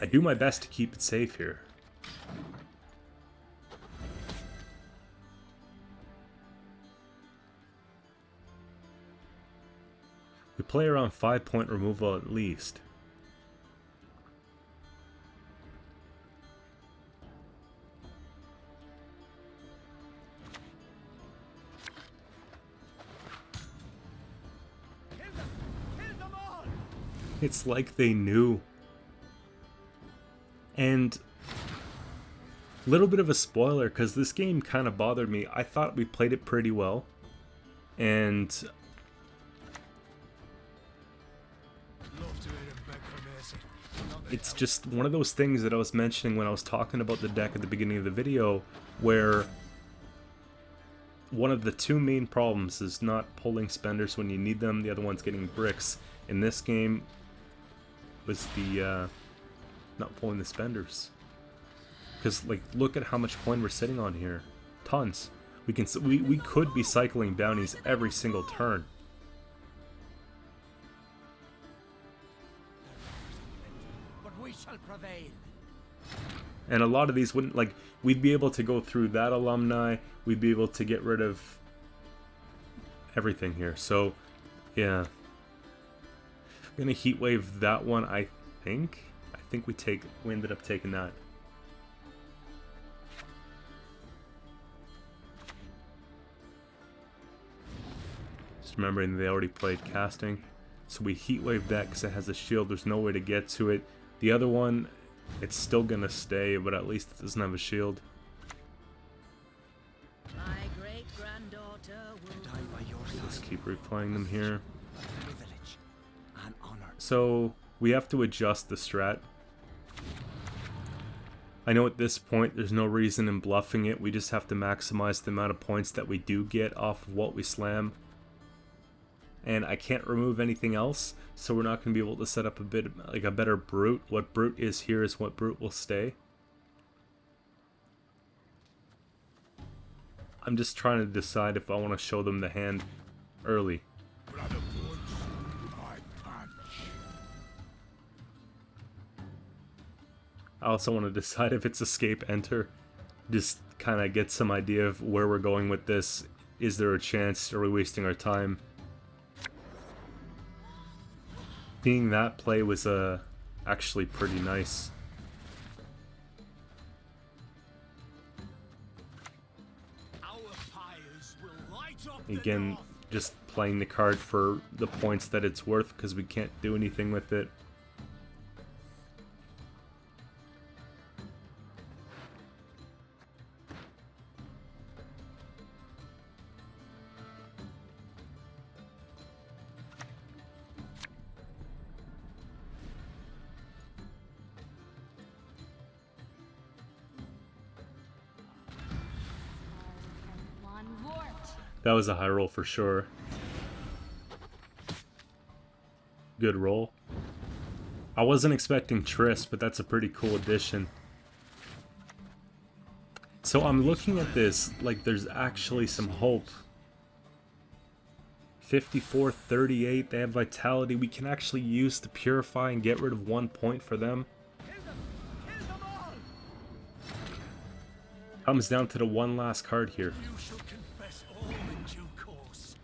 I do my best to keep it safe here. We play around 5-point removal at least. It's like they knew. And a little bit of a spoiler, because this game kind of bothered me. I thought we played it pretty well. And it's just one of those things that I was mentioning when I was talking about the deck at the beginning of the video, where one of the two main problems is not pulling spenders when you need them, the other one's getting bricks. In this game was the not pulling the spenders. Because, like, look at how much coin we're sitting on here. Tons. We could be cycling bounties every single turn. But we shall prevail. And a lot of these wouldn't, like, we'd be able to go through that alumni, we'd be able to get rid of everything here. So, yeah. I'm gonna heat wave that one, I think. I think we ended up taking that. Just remembering they already played casting. So we heat wave that because it has a shield, there's no way to get to it. The other one, it's still gonna stay, but at least it doesn't have a shield. My great-granddaughter will Die by your Let's side. keep replaying them here. Privilege and honor. So we have to adjust the strat. I know at this point there's no reason in bluffing it, we just have to maximize the amount of points that we do get off of what we slam. And I can't remove anything else, so we're not going to be able to set up a bit like a better brute. What brute is here is what brute will stay. I'm just trying to decide if I want to show them the hand early. I also want to decide if it's escape enter. Just kind of get some idea of where we're going with this. Is there a chance? Are we wasting our time? Seeing that play was actually pretty nice. Our fires will light up the Again, north. just playing the card for the points that it's worth because we can't do anything with it. One Vort. That was a high roll for sure. Good roll. I wasn't expecting Triss, but that's a pretty cool addition. So I'm looking at this like there's actually some hope. 54-38, they have vitality. We can actually use the purify and get rid of 1 point for them. Kill them all. Comes down to the one last card here. You shall confess all in due course.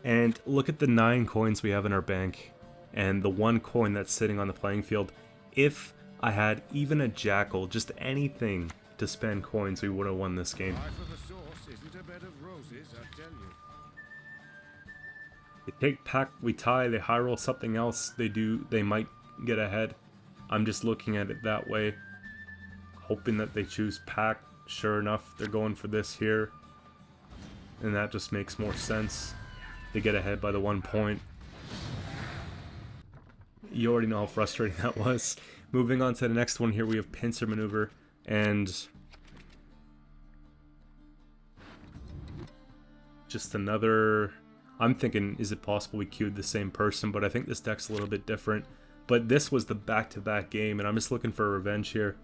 And look at the 9 coins we have in our bank and the 1 coin that's sitting on the playing field. If I had even a jackal, just anything to spend coins, we would have won this game. Life of a source isn't a bed of roses, I tell you. They take pack, we tie, they high roll something else, they might get ahead. I'm just looking at it that way, hoping that they choose pack. Sure enough, they're going for this here, and that just makes more sense. They get ahead by the 1 point. You already know how frustrating that was. Moving on to the next one here, we have Pincer maneuver, and just another. I'm thinking, is it possible we queued the same person? But I think this deck's a little bit different. But this was the back-to-back game, and I'm just looking for revenge here.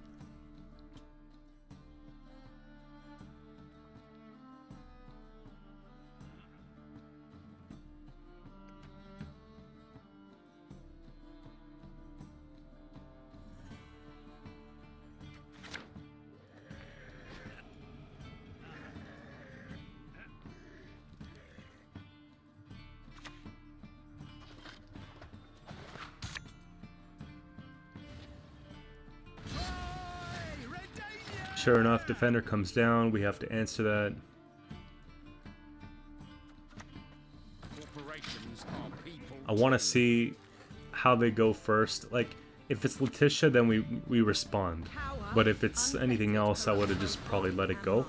Sure enough, defender comes down. We have to answer that. Corporations are people. I want to see how they go first. Like, if it's Letitia, then we respond. But if it's anything else, I would have just probably let it go.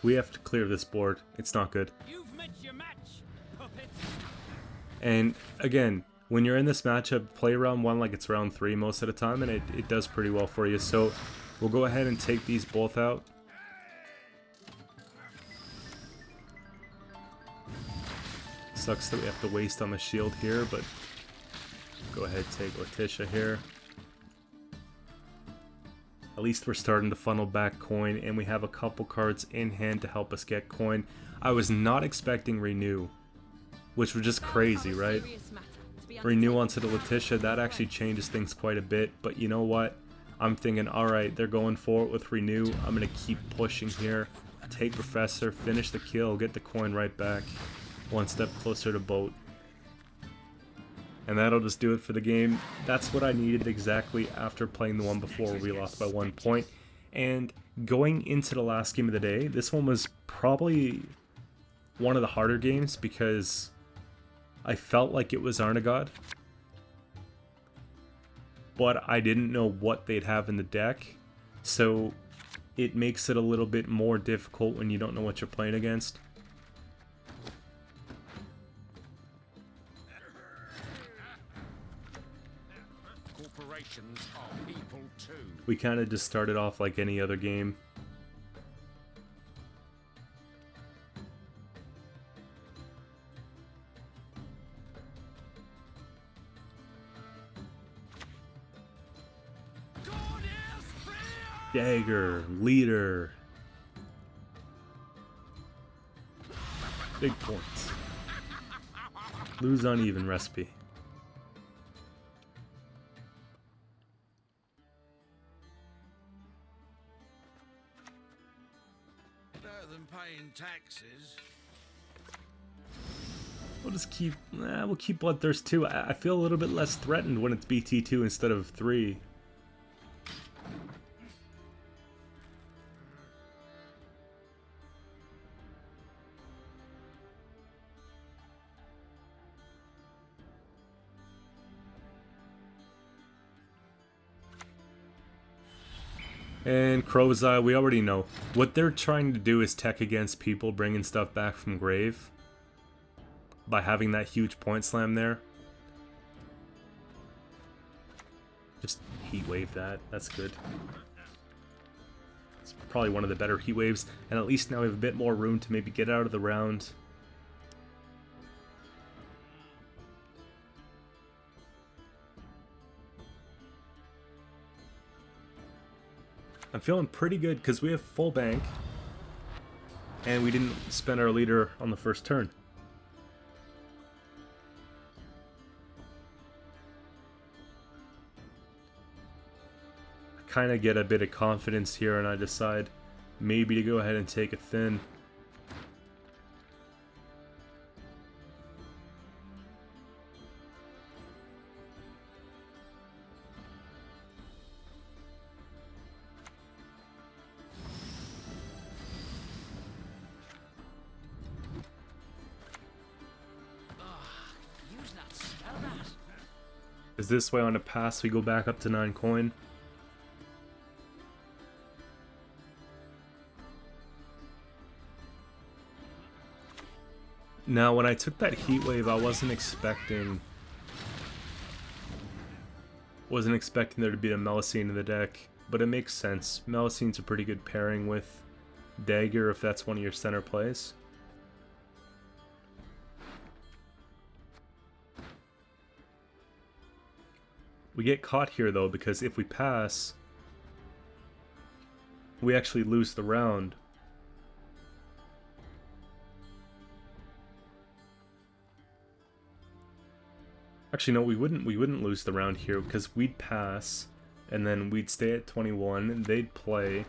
We have to clear this board. It's not good. You've met your match, puppet. And again, when you're in this matchup, play round 1 like it's round 3 most of the time, and it does pretty well for you. So we'll go ahead and take these both out. Sucks that we have to waste on the shield here, but go ahead, take Letitia here. At least we're starting to funnel back coin, and we have a couple cards in hand to help us get coin. I was not expecting Renew, which was just crazy, right? Renew onto the Letitia, that actually changes things quite a bit, but you know what? I'm thinking, alright, they're going for it with Renew. I'm going to keep pushing here. Take Professor, finish the kill, get the coin right back. One step closer to boat. And that'll just do it for the game. That's what I needed exactly after playing the one before where we lost by 1 point. And going into the last game of the day, this one was probably one of the harder games because I felt like it was Arnagod. But I didn't know what they'd have in the deck. So it makes it a little bit more difficult when you don't know what you're playing against. Corporations are people too. We kind of just started off like any other game. Dagger, leader. Big points. Lose uneven recipe. Better than paying taxes. We'll just keep. We'll keep Bloodthirst 2. I feel a little bit less threatened when it's BT2 instead of 3. And Crow's Eye, we already know. What they're trying to do is tech against people bringing stuff back from grave. By having that huge point slam there. Just heat wave that. That's good. It's probably one of the better heat waves. And at least now we have a bit more room to maybe get out of the round. I'm feeling pretty good because we have full bank. And we didn't spend our leader on the first turn. I kind of get a bit of confidence here and I decide maybe to go ahead and take a thin. Is this way on a pass we go back up to 9 coin? Now when I took that heat wave I wasn't expecting there to be a Melusine in the deck, but it makes sense. Melusine's a pretty good pairing with Dagger if that's one of your center plays. We get caught here though because if we pass, we actually lose the round. Actually no, we wouldn't lose the round here because we'd pass and then we'd stay at 21 and they'd play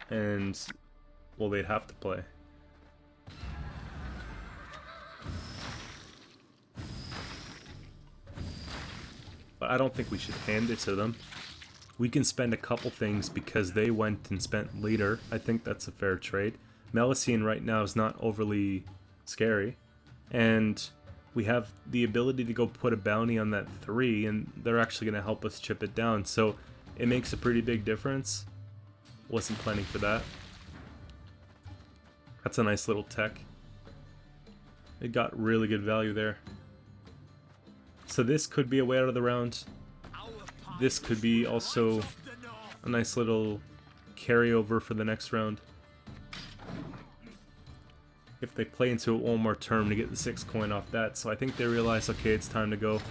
and well they'd have to play. But I don't think we should hand it to them. We can spend a couple things because they went and spent leader. I think that's a fair trade. Melusine right now is not overly scary. And we have the ability to go put a bounty on that 3 and they're actually going to help us chip it down. So it makes a pretty big difference. Wasn't planning for that. That's a nice little tech. It got really good value there. So this could be a way out of the round. This could be also a nice little carryover for the next round. If they play into it one more turn to get the 6 coin off that. So I think they realize, okay, it's time to go.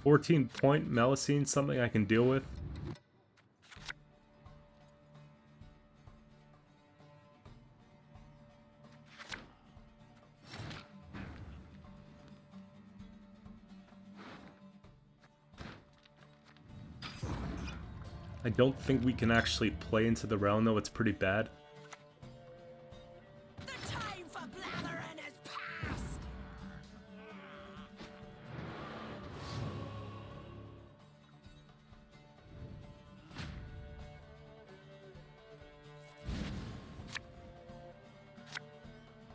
.14 Melusine, something I can deal with. I don't think we can actually play into the round though, it's pretty bad. The time for blathering is past!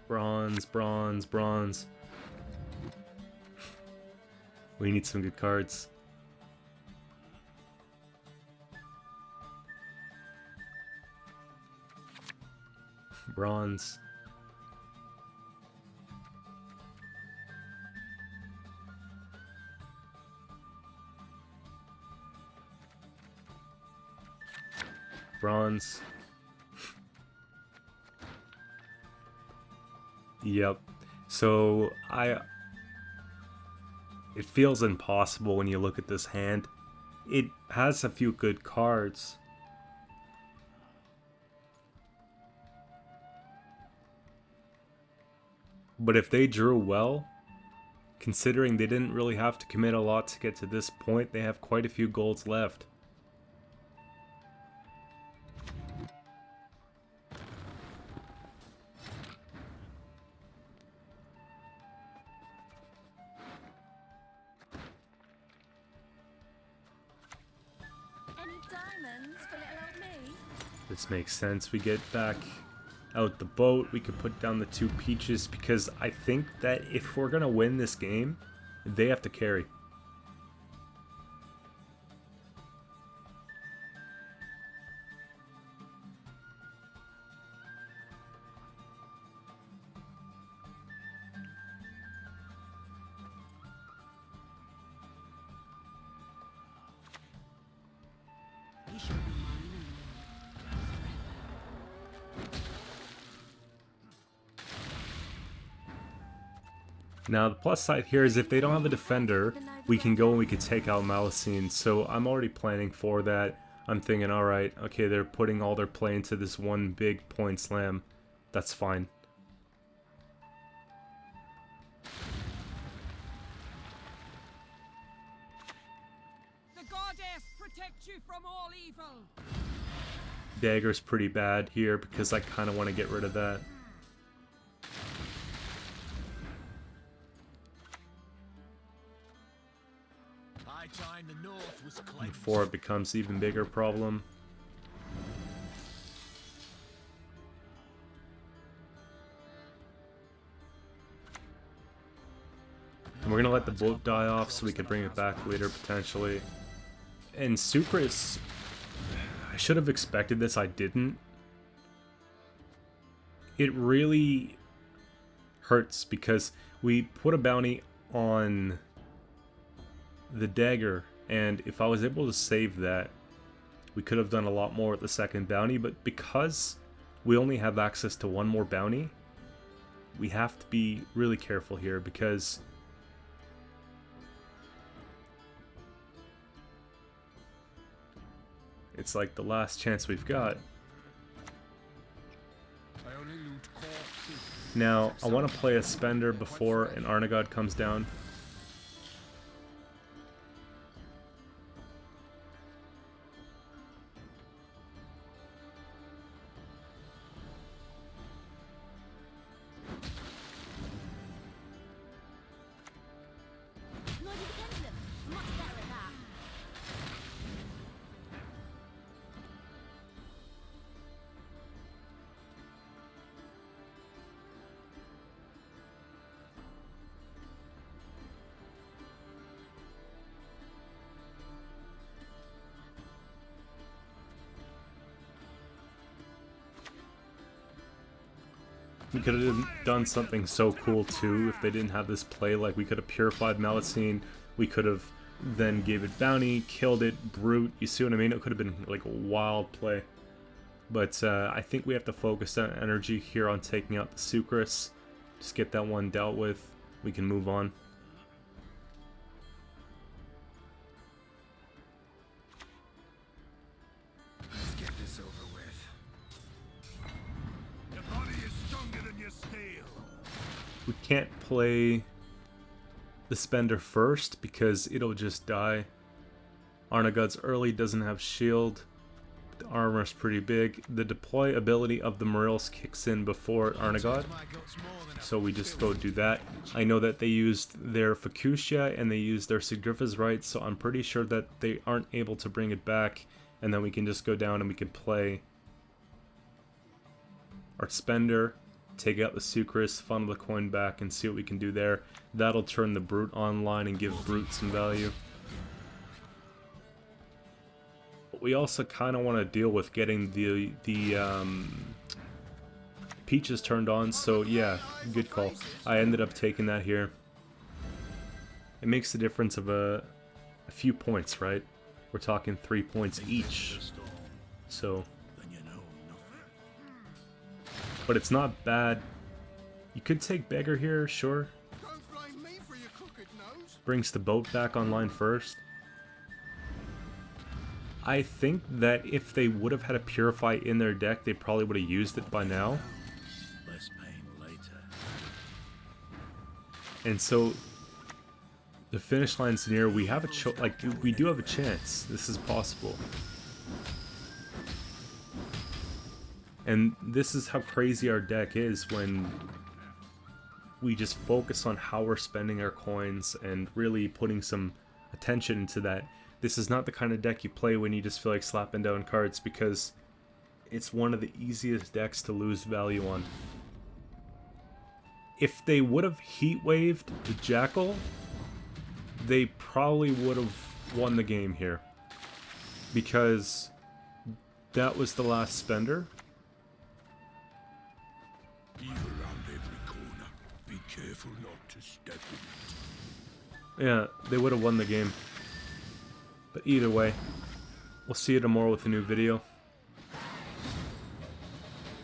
Bronze, bronze, bronze. We need some good cards. Bronze. Bronze. Yep. So it feels impossible when you look at this hand. It has a few good cards. But if they drew well, considering they didn't really have to commit a lot to get to this point, they have quite a few golds left. Any diamonds for little old me? This makes sense. We get back out the boat. We could put down the 2 peaches because I think that if we're gonna win this game, they have to carry. You should be mine Now the plus side here is if they don't have a defender, we can go and we could take out Melusine. So I'm already planning for that. I'm thinking, alright, okay, they're putting all their play into this one big point slam. That's fine. The goddess protect you from all evil. Dagger's pretty bad here because I kind of want to get rid of that. Time the north was claimed. Before it becomes even bigger problem. And we're gonna let the boat die off so we can bring it back later potentially. And Supris, I should have expected this, I didn't. It really hurts because we put a bounty on the dagger, and if I was able to save that, we could have done a lot more with the second bounty, but because we only have access to one more bounty, we have to be really careful here because it's like the last chance we've got. I only loot corpses. Now, I want to play a spender before an Arnagod comes down. Not even pendulum. Much better at that. We could have done something so cool too if they didn't have this play. Like, we could have purified Malacine, we could have then gave it bounty, killed it, brute, you see what I mean? It could have been like a wild play. But I think we have to focus on energy here on taking out the Sucrus. Just get that one dealt with, we can move on. Let's get this over with. Your body is stronger than your steel. We can't play the Spender first because it'll just die. Arnagod's early, doesn't have shield. The armor's pretty big. The deploy ability of the Morils kicks in before Arnagod, so we just go do that. I know that they used their Fucusia and they used their Sigrifa's Rights, so I'm pretty sure that they aren't able to bring it back, and then we can just go down and we can play our Spender, take out the Sucrus, funnel the coin back, and see what we can do there. That'll turn the Brute online and give Brute some value. But we also kind of want to deal with getting the Peaches turned on, so yeah, good call. I ended up taking that here. It makes the difference of a few points, right? We're talking 3 points each. So... but it's not bad. You could take Beggar here, sure. Brings the boat back online first. I think that if they would have had a Purify in their deck, they probably would have used it by now. Less pain later. And so the finish line's near. We have we do have a chance. This is possible. And this is how crazy our deck is when we just focus on how we're spending our coins and really putting some attention into that. This is not the kind of deck you play when you just feel like slapping down cards, because it's one of the easiest decks to lose value on. If they would have heat waved the Jackal, they probably would have won the game here, because that was the last spender. Evil around every corner. Be careful not to step in it. Yeah, they would have won the game. But either way, we'll see you tomorrow with a new video.